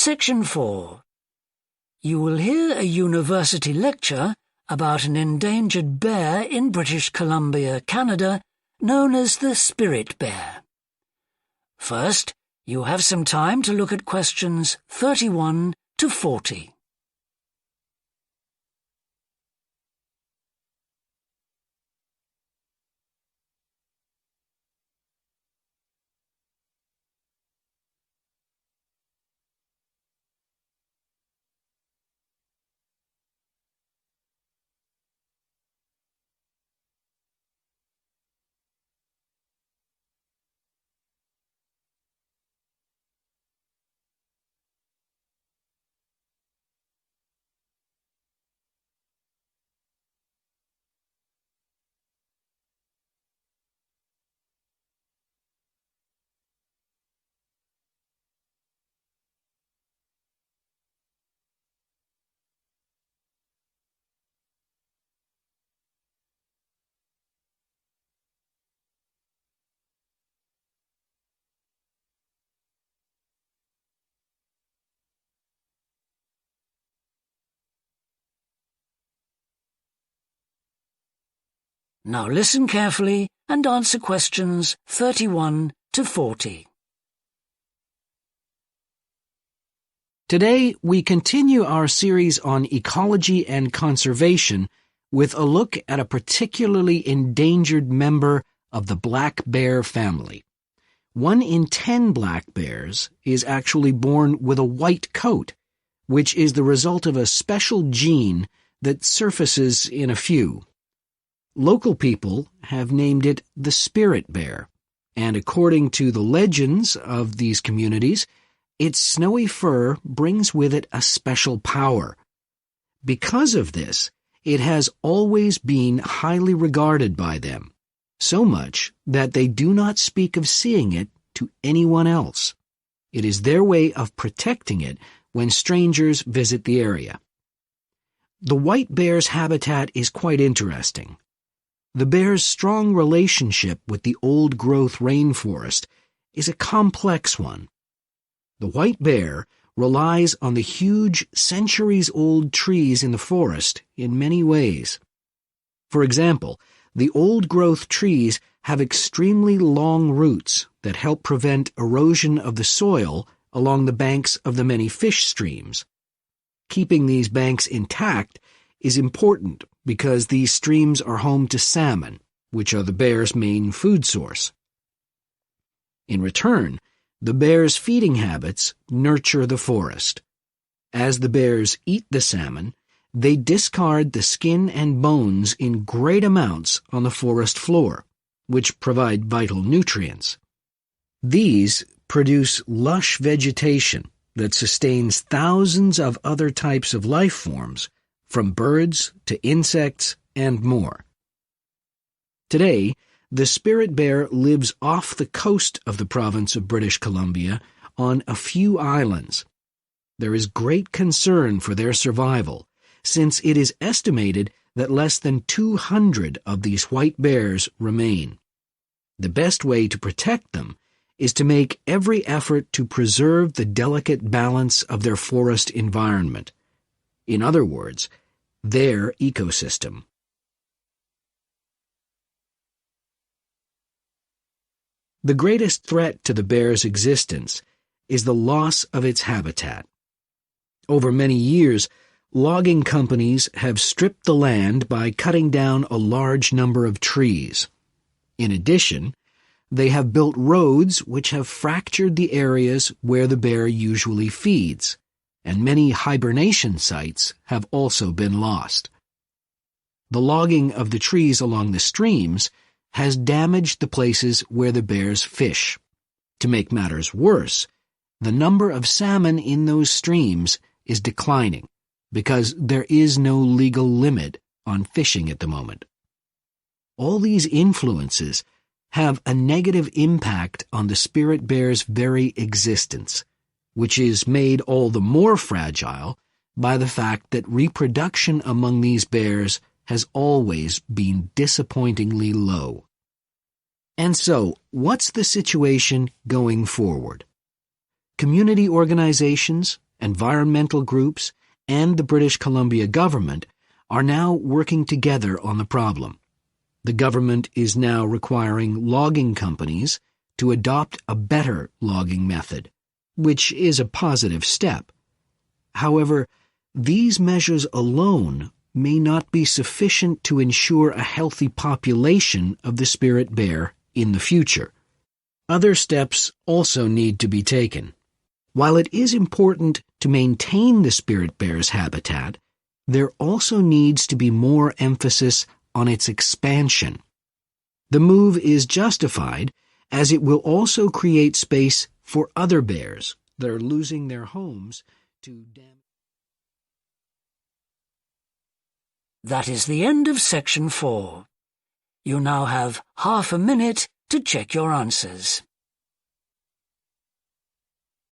Section 4. You will hear a university lecture about an endangered bear in British Columbia, Canada, known as the spirit bear. First, you have some time to look at questions 31 to 40. Now listen carefully and answer questions 31 to 40. Today, we continue our series on ecology and conservation with a look at a particularly endangered member of the black bear family. 1 in 10 black bears is actually born with a white coat, which is the result of a special gene that surfaces in a few. Local people have named it the spirit bear, and according to the legends of these communities, its snowy fur brings with it a special power. Because of this, it has always been highly regarded by them, so much that they do not speak of seeing it to anyone else. It is their way of protecting it when strangers visit the area. The white bear's habitat is quite interesting. The bear's strong relationship with the old-growth rainforest is a complex one. The white bear relies on the huge, centuries-old trees in the forest in many ways. For example, the old-growth trees have extremely long roots that help prevent erosion of the soil along the banks of the many fish streams. Keeping these banks intact is important because these streams are home to salmon, which are the bear's main food source. In return, the bear's feeding habits nurture the forest. As the bears eat the salmon, they discard the skin and bones in great amounts on the forest floor, which provide vital nutrients. These produce lush vegetation that sustains thousands of other types of life forms, from birds to insects and more. Today, the spirit bear lives off the coast of the province of British Columbia on a few islands. There is great concern for their survival, since it is estimated that less than 200 of these white bears remain. The best way to protect them is to make every effort to preserve the delicate balance of their forest environment. In other words, their ecosystem. The greatest threat to the bear's existence is the loss of its habitat. Over many years, logging companies have stripped the land by cutting down a large number of trees. In addition, they have built roads which have fractured the areas where the bear usually feeds, and many hibernation sites have also been lost. The logging of the trees along the streams has damaged the places where the bears fish. To make matters worse, the number of salmon in those streams is declining because there is no legal limit on fishing at the moment. All these influences have a negative impact on the spirit bear's very existence, which is made all the more fragile by the fact that reproduction among these bears has always been disappointingly low. And so, what's the situation going forward? Community organizations environmental groups, and the British Columbia government are now working together on the problem. The government is now requiring logging companies to adopt a better logging method, which is a positive step. However, these measures alone may not be sufficient to ensure a healthy population of the spirit bear in the future. Other steps also need to be taken. While it is important to maintain the spirit bear's habitat, there also needs to be more emphasis on its expansion. The move is justified as it will also create space for other bears that are losing their homes to damage. That is the end of section 4. You now have half a minute to check your answers.